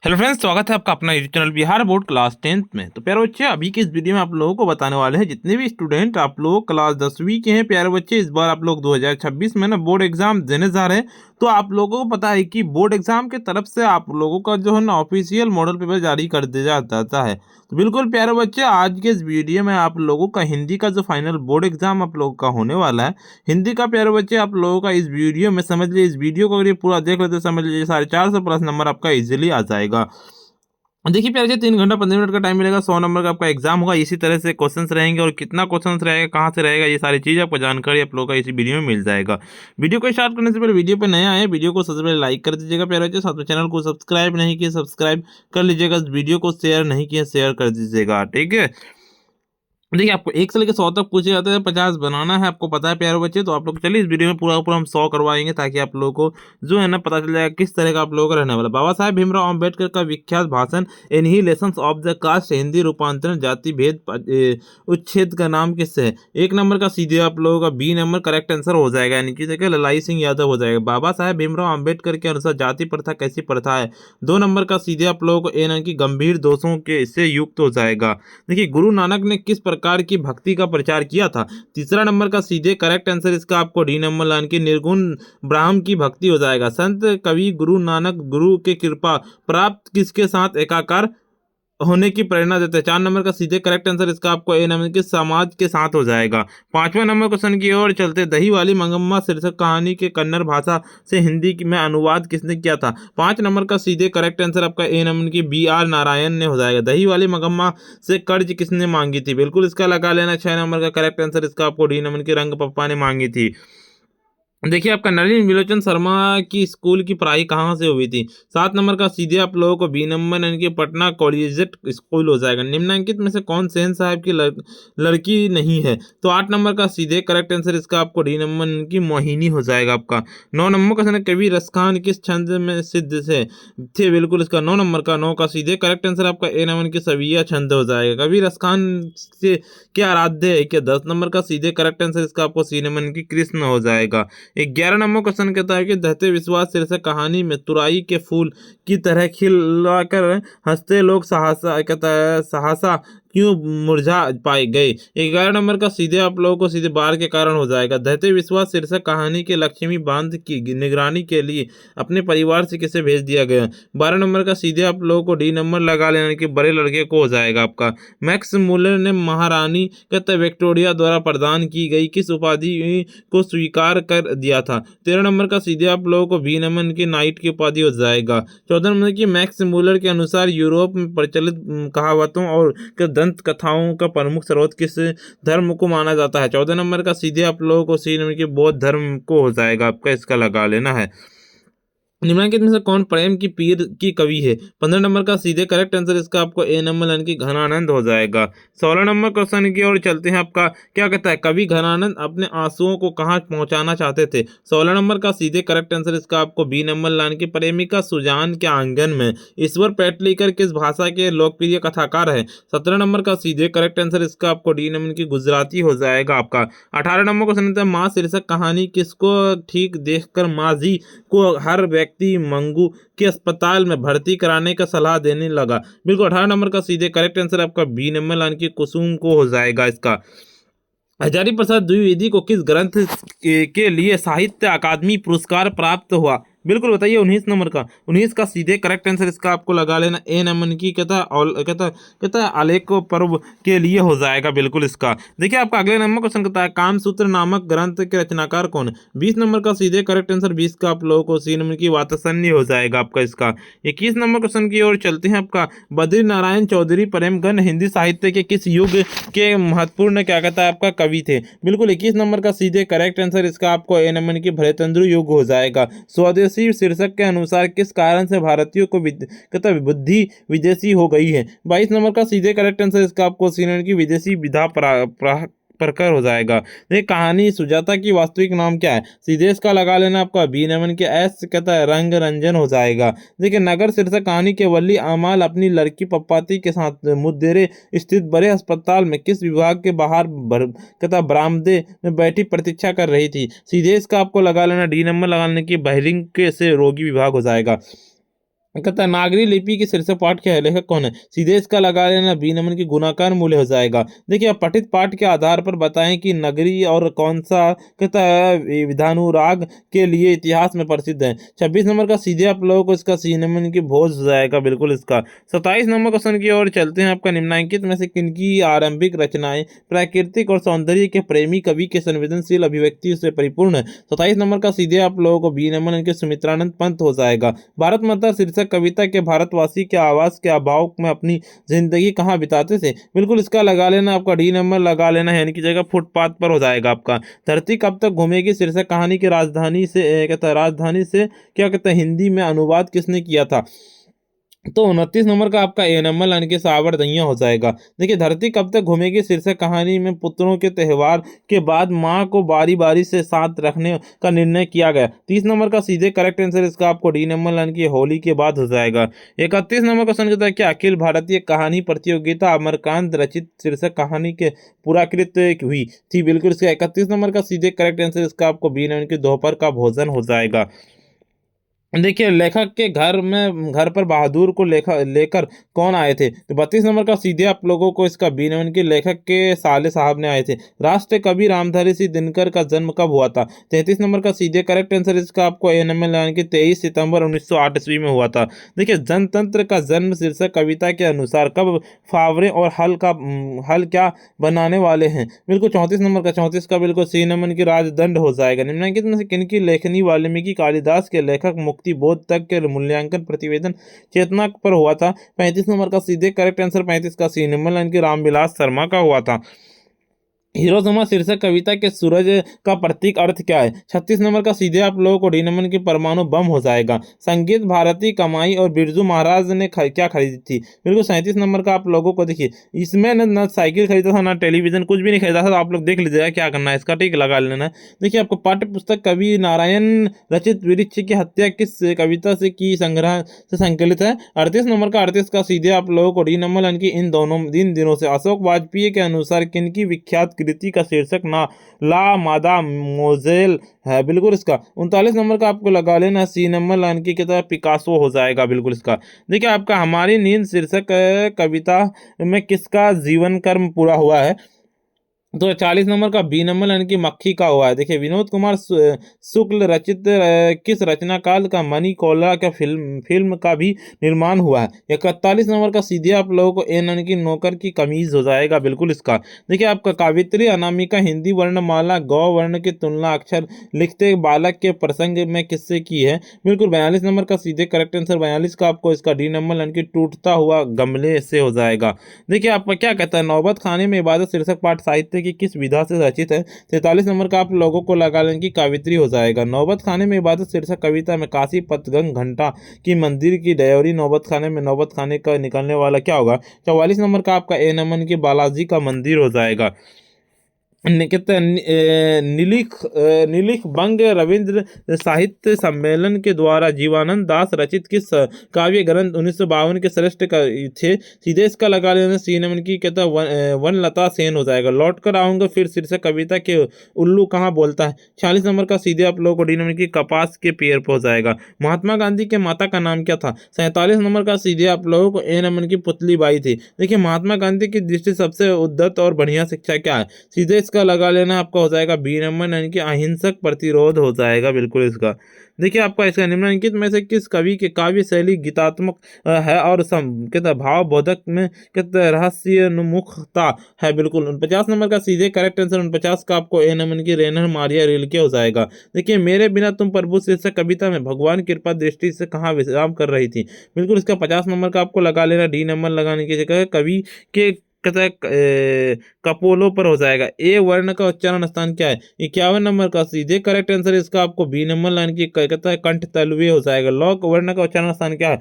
Hello friends, स्वागत है आपका अपना YouTube channel Bihar board class 10th में। तो प्यारे बच्चे, अभी के इस वीडियो में आप लोगों को बताने वाले हैं जितने भी स्टूडेंट आप लोग क्लास 10वीं के हैं। प्यारे बच्चे, इस बार आप लोग 2026 में ना बोर्ड एग्जाम देने जा रहे हैं। तो आप लोगों को पता है कि बोर्ड एग्जाम की तरफ से आप लोगों का जो है ना ऑफिशियल मॉडल पेपर जारी कर दिया जाता है। तो बिल्कुल प्यारे बच्चे, आज के इस वीडियो में आप लोगों का हिंदी का जो फाइनल बोर्ड एग्जाम आप लोगों का होने वाला है, हिंदी का प्यारे बच्चे आप लोगों का इस वीडियो में समझ लीजिए। इस वीडियो को अगर ये पूरा देख लेते समझ लीजिए 450 प्लस नंबर आपका इजीली आ जाएगा। देखिए प्यारे बच्चे, 3 घंटा 15 मिनट का टाइम मिलेगा। 100 नंबर का आपका एग्जाम होगा। इसी तरह से क्वेश्चंस रहेंगे और कितना क्वेश्चंस रहेगा, कहाँ से रहेगा, ये सारी चीज़ आपको जानकारी आप लोगों का इसी वीडियो में मिल जाएगा। वीडियो को स्टार्ट करने से पहले, वीडियो पे नया है, वीडियो को सबसे पहले लाइक कर दीजिएगा प्यारे बच्चे। साथ में चैनल को सब्सक्राइब नहीं किया, सब्सक्राइब कर लीजिएगा। वीडियो को शेयर नहीं किया, शेयर कर दीजिएगा, ठीक है। देखिए, आपको 1 से लेकर 100 तक पूछे जाते हैं, 50 बनाना है, आपको पता है प्यारे बच्चे। तो आप लोग चलिए इस वीडियो में पूरा पूरा हम 100 करवाएंगे, ताकि आप लोगों को जो है ना पता चल जाएगा किस तरह का आप लोगों का रहने वाला। बाबा साहेब भीमराव अम्बेडकर का विख्यात भाषण एनहिलेशंस ऑफ द कास्ट, हिंदी रूपांतरण जाति भेद उच्छेद का नाम किससे है? 1 नंबर का सीधे आप लोगों का बी नंबर करेक्ट आंसर हो जाएगा, यानी कि देखिए ललाई सिंह यादव हो जाएगा। बाबा साहेब भीमराव अम्बेडकर के अनुसार जाति प्रथा कैसी प्रथा है? 2 नंबर का सीधे आप लोगों को ए, यानी कि गंभीर दोषों के इससे युक्त हो जाएगा। देखिए, गुरु नानक ने किस प्रकार की भक्ति का प्रचार किया था? 3 नंबर का सीधे करेक्ट आंसर इसका आपको डी नंबर लाइन की निर्गुण ब्राह्म की भक्ति हो जाएगा। संत कवि गुरु नानक गुरु के कृपा प्राप्त किसके साथ एकाकार होने की प्रेरणा देते हैं? 4 नंबर का सीधे करेक्ट आंसर इसका आपको ए नंबर के समाज के साथ हो जाएगा। 5वां नंबर क्वेश्चन की ओर चलते, दही वाली मंगम्मा शीर्षक कहानी के कन्नड़ भाषा से हिंदी में अनुवाद किसने किया था? 5 नंबर का सीधे करेक्ट आंसर आपका ए नंबर की बी आर नारायण ने हो जाएगा। दही वाली मंगम्मा से कर्ज किसने मांगी थी? बिल्कुल इसका लगा लेना। 6 नंबर का करेक्ट आंसर इसका आपको डी नंबर की रंग पप्पा ने मांगी थी। देखिए, आपका नलिनी विलोचन शर्मा की स्कूल की पढ़ाई कहाँ से हुई थी? 7 नंबर का सीधे आप लोगों को बी नंबर यानी कि पटना कॉलेजिएट स्कूल हो जाएगा। निम्नलिखित में से कौन सेन साहब की लड़की नहीं है? तो 8 नंबर का सीधे करेक्ट आंसर इसका आपको डी नंबर यानी कि मोहिनी हो जाएगा आपका। 9 नंबर का कवि रसखान किस छंद में सिद्ध से थे? बिल्कुल इसका 9 नंबर का 9 का सीधे करेक्ट आंसर आपका ए नंबर की सविया छंद हो जाएगा। कवि रसखान से क्या आराध्य है? क्या 10 नंबर का सीधे करेक्ट आंसर इसका आपको सी नंबर यानी कि कृष्ण हो जाएगा। 11 नंबर क्वेश्चन कहता है कि दहते विश्वास शीर्षक कहानी में तुराई के फूल की तरह खिलकर हंसते लोग सहसा कहता है सहसा क्यों मुरझा पाए गए? 11 नंबर का सीधे आप लोगों को सीधे बाढ़ के कारण हो जाएगा। दहते विश्वास शीर्षक कहानी के लक्ष्मी बांध की निगरानी के लिए अपने परिवार से किसे भेज दिया गया? 12 नंबर का सीधे आप लोगों को डी नंबर लगा लेना कि बड़े लड़के को हो जाएगा आपका। मैक्स मुलर ने महारानी कहता विक्टोरिया द्वारा प्रदान की गई किस उपाधि को स्वीकार कर दिया था? 13 नंबर का सीधे आप लोगों को बी नंबर की नाइट की उपाधि हो जाएगा। 14 नंबर की मैक्स मुलर के अनुसार यूरोप में प्रचलित कहावतों और दंत कथाओं का प्रमुख स्रोत किस धर्म को माना जाता है? 14 नंबर का सीधे आप लोगों को सी नंबर की बौद्ध धर्म को हो जाएगा आपका, इसका लगा लेना है। निम्नलिखित में से कौन प्रेम की पीर की कवि है? 15 नंबर का सीधे करेक्ट आंसर इसका आपको ए नंबर यानी कि घनानंद हो जाएगा। 16 नंबर क्वेश्चन की ओर चलते हैं। आपका क्या कहता है? कवि घनानंद अपने आंसुओं को कहाँ पहुंचाना चाहते थे? 16 नंबर का सीधे करेक्ट आंसर इसका आपको बी नंबर यानी कि प्रेमिका सुजान के आंगन में। ईश्वर पेटलीकर किस भाषा के लोकप्रिय कथाकार है? 17 नंबर का सीधे करेक्ट आंसर इसका आपको डी नंबर की गुजराती हो जाएगा आपका। 18 नंबर क्वेश्चन है, माँ शीर्षक कहानी किसको ठीक देखकर माँ जी को हर व्यक्ति मंगू के अस्पताल में भर्ती कराने का सलाह देने लगा? बिल्कुल 18 नंबर का सीधे करेक्ट आंसर आपका बी नंबर यानी कि कुसुम को हो जाएगा इसका। हजारी प्रसाद द्विवेदी को किस ग्रंथ के लिए साहित्य अकादमी पुरस्कार प्राप्त हुआ? बिल्कुल बताइए। 19 नंबर का 19 का सीधे करेक्ट आंसर इसका आपको लगा लेना ए नंबर की कहता है आलेख पर्व के लिए हो जाएगा बिल्कुल इसका। देखिए, आपका अगले नंबर क्वेश्चन कहता है कामसूत्र नामक ग्रंथ के रचनाकार कौन है? 20 नंबर का सीधे करेक्ट आंसर 20 का आप लोगों को सी नंबर की वात्सल्य हो जाएगा आपका इसका। 21 नंबर क्वेश्चन की ओर चलते हैं। आपका बद्री नारायण चौधरी प्रेमगन हिंदी साहित्य के किस युग के महत्वपूर्ण क्या कहता है आपका कवि थे? बिल्कुल 21 नंबर का सीधे करेक्ट आंसर इसका आपको ए नंबर की भरतेंद्र युग हो जाएगा। स्वदेशी शीर्षक के अनुसार किस कारण से भारतीयों को कहता बुद्धि विदेशी हो गई है? 22 नंबर का सीधे करेक्ट आंसर इसका आपको सी नंबर की विदेशी विधा प्रकर हो जाएगा। ये कहानी सुजाता की वास्तविक नाम क्या है? सीधे इसका लगा लेना आपका बी नमन के एस कहता है रंग रंजन हो जाएगा। देखिए, नगर शीर्षक कहानी के वल्ली अमाल अपनी लड़की पप्पाती के साथ मुद्देरे स्थित बड़े अस्पताल में किस विभाग के बाहर कहता बरामदे में बैठी प्रतीक्षा कर रही थी? सीधे इसका आपको लगा लेना डी नंबर लगाने की बहिरिंग से रोगी विभाग हो जाएगा। कहता है नागरी लिपि की शीर्षक पाठ के लेखक कौन है? सीधे इसका लगा लेना बी नंबर की गुणाकार मूल्य हो जाएगा। देखिए अब पठित पाठ के आधार पर बताएं कि नगरी और कौन सा कहता है विधानुराग के लिए इतिहास में प्रसिद्ध है। 26 नंबर का सीधे आप लोगों को इसका सी नंबर की भोज हो जाएगा बिल्कुल इसका। 27 नंबर क्वेश्चन की ओर चलते हैं। आपका निम्नलिखित में से किनकी आरंभिक रचनाएं प्राकृतिक और सौंदर्य के प्रेमी कवि के संवेदनशील अभिव्यक्ति से परिपूर्ण है? 27 नंबर का सीधे आप लोगों को बी नंबर इनके सुमित्रानंद पंत हो जाएगा। भारत माता शीर्षक कविता के भारतवासी के आवास के अभाव में अपनी जिंदगी कहाँ बिताते थे? बिल्कुल इसका लगा लेना आपका डी नंबर लगा लेना है, यानी कि जगह फुटपाथ पर हो जाएगा आपका। धरती कब तक घूमेगी शीर्षक कहानी की राजधानी से कहता है राजधानी से क्या कहता है हिंदी में अनुवाद किसने किया था? तो 29 नंबर का आपका ए नंबर यानी कि सावरदैया हो जाएगा। देखिए धरती कब तक घूमेगी शीर्षक कहानी में पुत्रों के त्यौहार के बाद माँ को बारी बारी से साथ रखने का निर्णय किया गया। 30 नंबर का सीधे करेक्ट आंसर इसका आपको डी नंबर यानी कि होली के बाद हो जाएगा। 31 नंबर क्वेश्चन कहता है कि अखिल भारतीय कहानी प्रतियोगिता अमरकांत रचित शीर्षक कहानी के पुराकृत हुई थी? बिल्कुल इसका 31 नंबर का सीधे करेक्ट आंसर इसका आपको बी नंबर की दोपहर का भोजन हो जाएगा। देखिए लेखक के घर पर बहादुर को लेकर कौन आए थे? तो 32 नंबर का सीधे आप लोगों को इसका बी नंबर के लेखक के साले साहब ने आए थे। राष्ट्र कवि रामधारी सिंह दिनकर का जन्म कब हुआ था? 33 नंबर का सीधे करेक्ट आंसर इसका आपको ए नंबर यानी कि 23 सितंबर 1908 ईस्वी में हुआ था। देखिए जनतंत्र का जन्म शीर्षक कविता के अनुसार कब फावरे और हल क्या बनाने वाले हैं? बिल्कुल 34 नंबर का 34 का बिल्कुल सी नंबर की राजदंड हो जाएगा। निम्नलिखित में से किनकी लेखनी वाल्मीकि कालिदास के लेखक मुक्ति बोध तक के मूल्यांकन प्रतिवेदन चेतना पर हुआ था? 35 नंबर का सीधे करेक्ट आंसर 35 का सी नंबर यानी कि रामविलास शर्मा का हुआ था। हिरोशिमा शीर्षक कविता के सूरज का प्रतीक अर्थ क्या है? 36 नंबर का सीधे आप लोगों को डी नंबर की परमाणु बम हो जाएगा। संगीत भारती कमाई और बिरजू महाराज ने क्या खरीदी थी? बिल्कुल 37 नंबर का आप लोगों को देखिए इसमें न साइकिल खरीदा था ना टेलीविजन, कुछ भी नहीं खरीदा था। तो आप लोग देख लीजिएगा क्या करना है इसका, ठीक लगा लेना है। देखिए आपको पाठ्य पुस्तक कवि नारायण रचित वृक्ष की हत्या किस कविता से की संग्रह से संकलित है? 38 नंबर का 38 का सीधे आप लोगों को डी नंबर यानी कि इन दिनों से अशोक वाजपेयी के अनुसार किनकी विख्यात कृति का शीर्षक ना ला मादा मोजेल है? बिल्कुल इसका 39 नंबर का आपको लगा लेना सी नंबर लाइन की किताब पिकासो हो जाएगा बिल्कुल इसका। देखिए आपका हमारी नींद शीर्षक कविता में किसका जीवन कर्म पूरा हुआ है? तो 40 नंबर का बी नंबर यानी कि मक्खी का हुआ है। देखिए विनोद कुमार शुक्ल रचित किस रचना काल का मनी कौला का फिल्म का भी निर्माण हुआ है? 41 नंबर का सीधे आप लोगों को ए यानी कि नौकर की कमीज हो जाएगा बिल्कुल इसका। देखिए आपका कावित्री अनामिका हिंदी वर्णमाला गौ वर्ण की तुलना अक्षर लिखते बालक के प्रसंग में किससे की है? बिल्कुल 42 नंबर का सीधे करेक्ट आंसर 42 का आपको इसका डी नंबर यानी कि टूटता हुआ गमले से हो जाएगा। देखिए आपका क्या कहता है नौबत खाने में इबादत शीर्षक पाठ साहित्य की किस विधा से रचित है? 43 नंबर का आप लोगों को लगा लें कि कावित्री हो जाएगा। नौबत खाने में इबादत शीर्षक कविता में काशी पतगंग घंटा की मंदिर की दयोरी नौबत खाने में नौबत खाने का निकलने वाला क्या होगा? 44 नंबर का आपका ए नमन की बालाजी का मंदिर हो जाएगा। नीलिख बंग रविंद्र साहित्य सम्मेलन के द्वारा जीवानंद दास रचित किस काव्य ग्रंथ 1952 के श्रेष्ठ थे? सीधे इसका लगा लेना सी नमन की कहता वनलता सेन हो जाएगा। लौट कर आऊंगा फिर शीर्षक कविता के उल्लू कहाँ बोलता है? 46 नंबर का सीधे आप लोगों को डी नंबर की कपास के पेड़ पर हो जाएगा। महात्मा गांधी के माता का नाम क्या था? 47 नंबर का सीधे आप लोगों को ए नंबर की पुतली बाई थी। देखिए महात्मा गांधी की दृष्टि सबसे उद्धत और बढ़िया शिक्षा क्या है? सीधे इसका लगा लेना आपका हो जाएगा बी नंबर यानी कि अहिंसक प्रतिरोध हो जाएगा बिल्कुल इसका। देखिए आपका इसका निम्नलिखित में से किस कवि के काव्य शैली गीतात्मक है और कहता है भाव बोधक में कहता रहस्योन्मुखता है? बिल्कुल 49 नंबर का सीधे करेक्ट आंसर 49 का आपको ए नंबर की रेनर मारिया रिल्के हो जाएगा। देखिए मेरे बिना तुम प्रभु शीर्षक कविता में भगवान कृपा दृष्टि से कहाँ विश्राम कर रही थी? बिल्कुल इसका 50 नंबर का आपको लगा लेना डी नंबर लगाने की जगह कवि के कहता है कपोलों पर हो जाएगा। ए वर्ण का उच्चारण स्थान क्या है? 51 नंबर का सीधे करेक्ट आंसर इसका आपको बी नंबर लाइन की कहता है कंठ तलवे हो जाएगा। लॉक वर्ण का उच्चारण स्थान क्या है?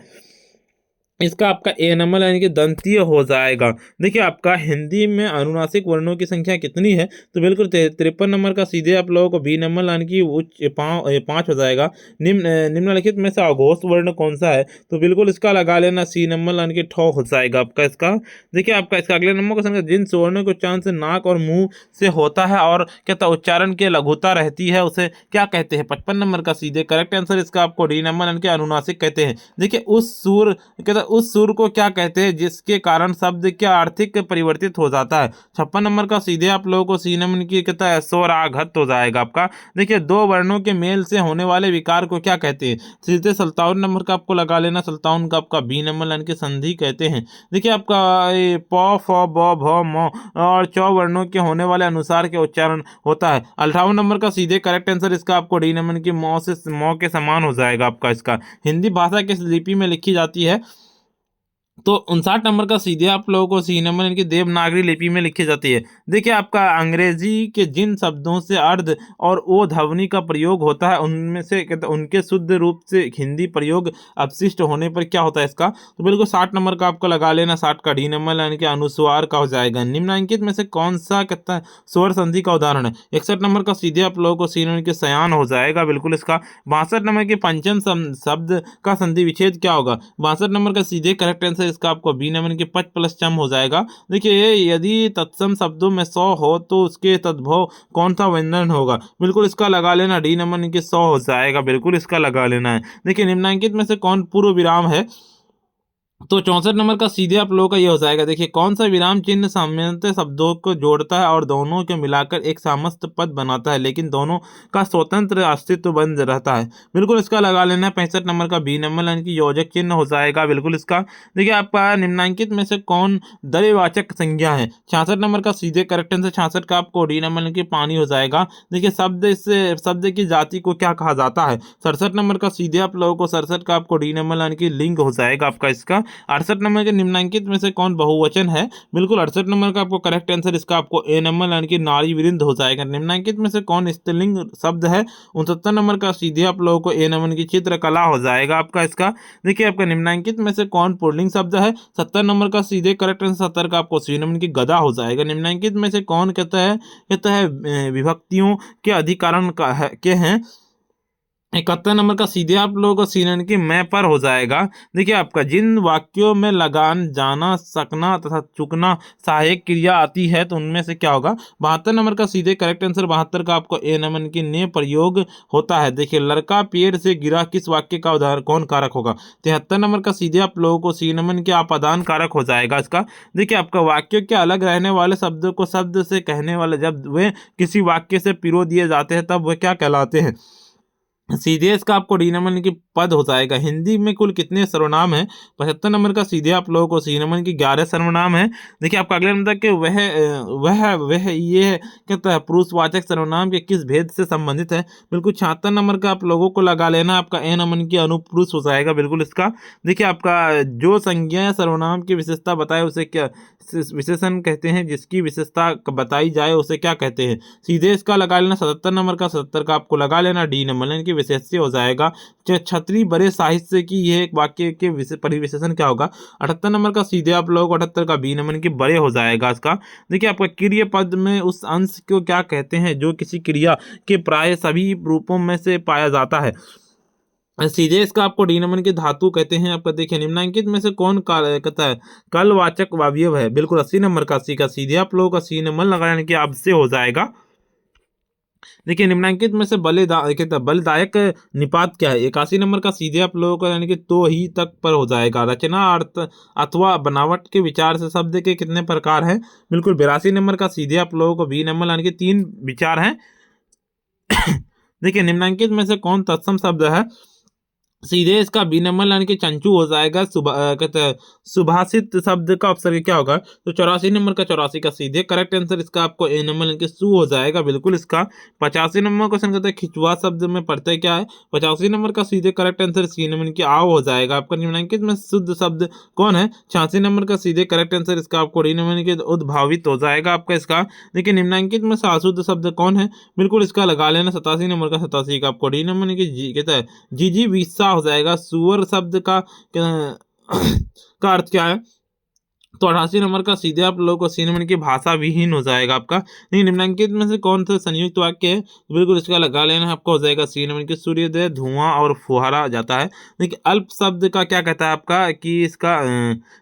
इसका आपका ए नंबर यानी कि दंतीय हो जाएगा। देखिए आपका हिंदी में अनुनासिक वर्णों की संख्या कितनी है, तो बिल्कुल 53 नंबर का सीधे आप लोगों को बी नंबर यानी कि उच्च 5 हो जाएगा। निम्नलिखित में से अघोष वर्ण कौन सा है, तो बिल्कुल इसका लगा लेना सी नंबर यानी कि ठ हो जाएगा आपका इसका। देखिए आपका इसका अगले नंबर क्वेश्चन, जिन स्वर्णों के उच्चारण से नाक और मुंह से होता है और कहता उच्चारण की लघुता रहती है उसे क्या कहते हैं। 55 नंबर का सीधे करेक्ट आंसर इसका आपको डी नंबर यानी कि अनुनासिक कहते हैं। देखिए उस सुर कहता उस सुर को क्या कहते हैं जिसके कारण शब्द क्या आर्थिक परिवर्तित हो जाता है। 56 नंबर का सीधे आप लोगों को सी नंबर की कहता है स्वराघत हो जाएगा आपका। देखिए दो वर्णों के मेल से होने वाले विकार को क्या कहते हैं, सीधे 57 नंबर का आपको लगा लेना 57 का आपका बी नंबर यानी कि संधि कहते हैं। देखिए आपका प फ ब भ म और च वर्णों के होने वाले अनुसार के उच्चारण होता है। 58 नंबर का सीधे करेक्ट आंसर इसका आपको डी नंबर की मौ के समान हो जाएगा आपका इसका। हिंदी भाषा किस लिपि में लिखी जाती है, तो 59 नंबर का सीधे आप लोगों को सी नंबर इनकी देवनागरी लिपि में लिखी जाती है। देखिए आपका अंग्रेजी के जिन शब्दों से अर्ध और ओ ध्वनि का प्रयोग होता है उनमें से उनके शुद्ध रूप से हिंदी प्रयोग अपशिष्ट होने पर क्या होता है इसका, तो बिल्कुल 60 नंबर का आपको लगा लेना 60 का डी नंबर यानी कि अनुस्वार का हो जाएगा। निम्नलिखित में से कौन सा कहता है स्वर संधि का उदाहरण है। 61 नंबर का सीधे आप लोगों को सी नंबर के सयान हो जाएगा बिल्कुल इसका। 62 नंबर के पंचम शब्द का संधि विच्छेद क्या होगा। 62 नंबर का सीधे करेक्ट आंसर इसका आपको बी नंबर के पच प्लस चम हो जाएगा। देखिए यदि तत्सम शब्दों में 100 हो तो उसके तद्भव कौन सा व्यंजन होगा, बिल्कुल इसका लगा लेना डी नंबर के 100 हो जाएगा, बिल्कुल इसका लगा लेना है। देखिए निम्नलिखित में से कौन पूर्व विराम है, तो 64 नंबर का सीधे आप लोगों का ये हो जाएगा। देखिए कौन सा विराम चिन्ह सामान्यतः शब्दों को जोड़ता है और दोनों के मिलाकर एक समस्त पद बनाता है लेकिन दोनों का स्वतंत्र अस्तित्व बन रहता है, बिल्कुल इसका लगा लेना है 65 नंबर का बी नंबर यानी कि योजक चिन्ह हो जाएगा बिल्कुल इसका। देखिए आपका निम्नलिखित में से कौन द्वयवाचक संज्ञा है। 66 नंबर का सीधे करेक्ट आंसर 66 का आपको डी नंबर यानी कि पानी हो जाएगा। देखिए शब्द की जाति को क्या कहा जाता है। 67 नंबर का सीधे आप लोगों को 67 का आपको डी नंबर यानी कि लिंग हो जाएगा आपका इसका। 68 नंबर के निम्नलिखित में से कौन बहुवचन है, बिल्कुल 68 नंबर का आपको करेक्ट आंसर इसका आपको ए नंबर यानी कि नारी विरिंद हो जाएगा। निम्नलिखित में से कौन स्त्रीलिंग शब्द है। 69 नंबर का सीधे आप लोगों को ए नंबर की चित्रकला हो जाएगा आपका इसका। देखिए आपका निम्नलिखित में से कौन पुल्लिंग शब्द है। 70 नंबर का सीधे करेक्ट आंसर 70 का आपको सी नंबर की गदा हो जाएगा। निम्नलिखित में से कौन कहता है विभक्तियों के अधिकरण के हैं। 71 नंबर का सीधे आप लोगों को सीनन की मैं पर हो जाएगा। देखिए आपका जिन वाक्यों में लगान जाना सकना तथा चुकना सहायक क्रिया आती है तो उनमें से क्या होगा। 72 नंबर का सीधे करेक्ट आंसर 72 का आपको ए नंबर की ने प्रयोग होता है। देखिए लड़का पेड़ से गिरा किस वाक्य का उदाहरण कौन कारक होगा। 73 नंबर का सीधे आप लोगों को सी नंबर के अपादान कारक हो जाएगा इसका। देखिए आपका वाक्यों के अलग रहने वाले शब्दों को शब्द से कहने वाले जब वे किसी वाक्य से पिरो दिए जाते हैं तब वे क्या कहलाते हैं। सीधे इसका आपको डी नंबर की पद हो जाएगा। हिंदी में कुल कितने सर्वनाम हैं। 75 नंबर का सीधे आप लोगों को सी नंबर की 11 सर्वनाम है। देखिए आपका अगले नंबर कि वह ये कहता है पुरुषवाचक सर्वनाम के किस भेद से संबंधित है। बिल्कुल 76 नंबर का आप लोगों को लगा लेना आपका ए नंबर की अनुपुरुष हो जाएगा बिल्कुल इसका। देखिए आपका जो संज्ञा सर्वनाम की विशेषता बताए उसे क्या विशेषण कहते हैं, जिसकी विशेषता बताई जाए उसे क्या कहते हैं। सीधे इसका लगा लेना 77 नंबर का 77 का आपको लगा लेना डी नंबर की विशेष्य हो जाएगा। छतरी बड़े साहित्य की यह एक वाक्य के परिविशेषण क्या होगा। 78 नंबर का सीधे आप लोग 78 का बी नंबर की बड़े हो जाएगा इसका। देखिए आपका क्रिया पद में उस अंश को क्या कहते हैं जो किसी क्रिया के प्राय सभी रूपों में से पाया जाता है। सीधे इसका आपको डी नंबर की धातु कहते हैं आपका। देखिए निम्नलिखित में से कौन कहता है कलवाचक अवयव है। बिल्कुल 80 नंबर का सी का सीधे आप लोगों का सी नंबर लगाने की आपसे हो जाएगा। देखिए निम्नलिखित में से बलदायक निपात क्या है। 81 नंबर का सीधे आप लोगों का यानी कि तो ही तक पर हो जाएगा। रचना अर्थ अथवा बनावट के विचार से शब्द के कितने प्रकार हैं। बिल्कुल 82 नंबर का सीधे आप लोगों को बी नंबर यानी कि 3 विचार हैं। देखिए निम्नलिखित में से कौन तत्सम शब्द है। सीधे इसका बी नंबर यानी कि चंचू हो जाएगा। कहते हैं सुभाषित शब्द का अवसर क्या होगा, तो 84 नंबर का 84 का सीधे करेक्ट आंसर इसका आपको ए नंबर यानी कि सु हो जाएगा बिल्कुल इसका। 85 नंबर क्वेश्चन कहते हैं खिंचुआ शब्द में प्रत्यय क्या है। 85 नंबर का सीधे करेक्ट आंसर सी नंबर की आओ हो जाएगा आपका। निम्नलिखित में शुद्ध शब्द कौन है। 86 नंबर का सीधे करेक्ट आंसर इसका आपको डी नंबर के उद्भावित हो जाएगा आपका इसका। देखिए निम्नलिखित में से अशुद्ध शब्द कौन है। बिल्कुल इसका लगा लेना 87 नंबर का 87 का आपको डी नंबर की जी कहता है जी विस्सा हो जाएगा। सुअर शब्द का का अर्थ क्या है? तो 88 नंबर का सीधे आप लोगों को सी नंबर की भाषा विहीन हो जाएगा आपका। लेकिन निम्नलिखित में से कौन सा संयुक्त वाक्य है? तो बिल्कुल इसका लगा लेना है, आपका हो जाएगा सी नंबर की सूर्योदय, धुआं और फुहारा जाता है। देखिए अल्प शब्द का क्या कहता है आपका कि इसका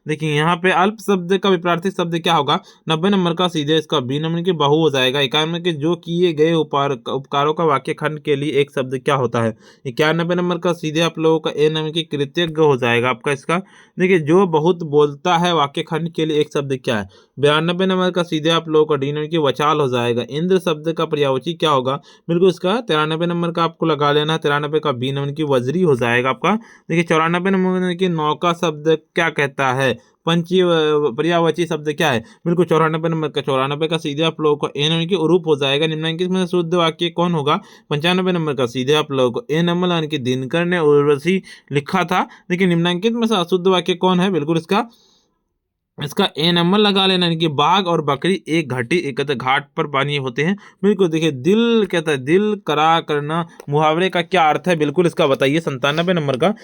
देखिए यहाँ पे अल्प शब्द का विपरीत शब्द क्या होगा? 90 नंबर का सीधे इसका बी नंबर की बहु हो जाएगा। 91 नंबर के जो किए गए उपकारों का वाक्य खंड के लिए एक शब्द क्या होता है? 91 नंबर का सीधे आप लोगों का ए नंबर की कृतज्ञ हो जाएगा आपका इसका। देखिए जो बहुत बोलता है वाक्य खंड के लिए एक शब्द क्या है? 92 नंबर का सीधे आप लोगों का डी नंबर की वचाल हो जाएगा। इंद्र शब्द का पर्यायवाची क्या होगा? बिल्कुल इसका 93 नंबर का आपको लगा लेना है, 93 का बी नंबर की वज्री हो जाएगा आपका। देखिए 94 नंबर की नौका शब्द क्या कहता है? पंची पर्यायवाची शब्द क्या है? बिल्कुल 94 नंबर का 94 का सीधे आप लोगों को ए नंबर की उरूप हो जाएगा। निम्नलिखित में शुद्ध वाक्य कौन होगा? 95 नंबर का सीधे आप लोगों को ए नंबर यानी कि दिनकर ने उर्वशी लिखा था। लेकिन निम्नलिखित में से अशुद्ध वाक्य कौन है? बिल्कुल इसका ए नंबर लगा लेना, यानी कि बाघ और बकरी एक घाटी एक कहते घाट पर पानी होते हैं। बिल्कुल देखिए दिल कहता है दिल करा करना मुहावरे का क्या अर्थ है? बिल्कुल इसका बताइए। 97 नंबर का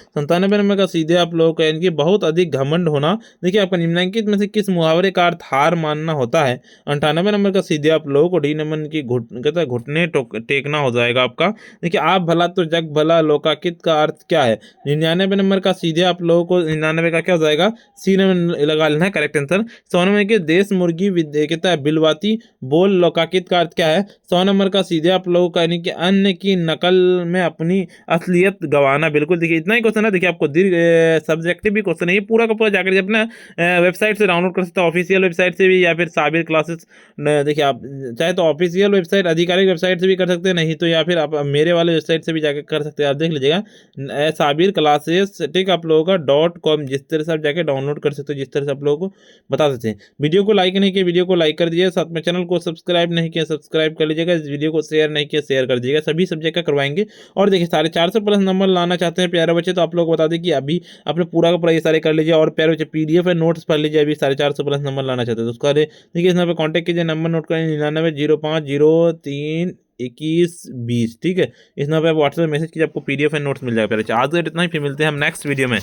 सीधे आप लोगों का यानी कि बहुत अधिक घमंड होना। देखिए आपका निम्नलिखित में से किस मुहावरे का अर्थ हार मानना होता है? 98 नंबर का सीधे आप लोगों को डी नंबर की कहता है घुटने टेकना हो जाएगा आपका। देखिए आप भला तो जग भला लोकाकित का अर्थ क्या है? 99 नंबर का सीधे आप लोगों को 99 का क्या हो जाएगा? सी नंबर लगा लेना है, करेक्ट आंसर। 100 नंबर के देश मुर्गी कहता है बिलवाती बोल लौकाकित का अर्थ क्या है? 100 नंबर का सीधे आप लोगों का यानी कि अन्य की नकल में अपनी असलियत गंवाना। बिल्कुल देखिए इतना ही क्वेश्चन है। देखिए आपको दीर्घ सब्जेक्टिव भी क्वेश्चन है, ये पूरा का पूरा जाकर के अपना वेबसाइट से डाउनलोड कर सकते हैं, ऑफिशियल वेबसाइट से भी या फिर साबिर क्लासेस। देखिए आप चाहे तो ऑफिशियल वेबसाइट आधिकारिक वेबसाइट से भी कर सकते हैं, नहीं तो या फिर आप मेरे वाले वेबसाइट से भी जाकर कर सकते हैं। आप देख लीजिएगा साबिर क्लासेस ठीक आप लोगों का .com, जिस तरह से आप जाके डाउनलोड कर सकते हो, जिस तरह से आप लोगों को बता देते हैं। वीडियो को लाइक नहीं किया वीडियो को लाइक कर दीजिए, साथ में चैनल को सब्सक्राइब नहीं किया सब्सक्राइब कर लीजिएगा, इस वीडियो को शेयर नहीं किया शेयर कर दीजिएगा। सभी सब्जेक्ट का करवाएंगे। और देखिए 450 प्लस नंबर लाना चाहते हैं प्यारे बच्चे, तो आप लोग बता दें कि अभी आपने पूरा का पूरा ये सारे कर लीजिए और प्यारे बच्चे PDF है नोट्स पढ़ लीजिए। अभी 450 प्लस नंबर लाना चाहते हैं तो उसका देखिए इस नंबर पर कॉन्टैक्ट कीजिए, नंबर नोट करें 9905032120। ठीक है, इस नंबर पर व्हाट्सएप मैसेज कीजिए, आपको PDF एंड नोट्स मिल जाएगा। पहले आज इतना ही, फिर मिलते हैं हम नेक्स्ट वीडियो में।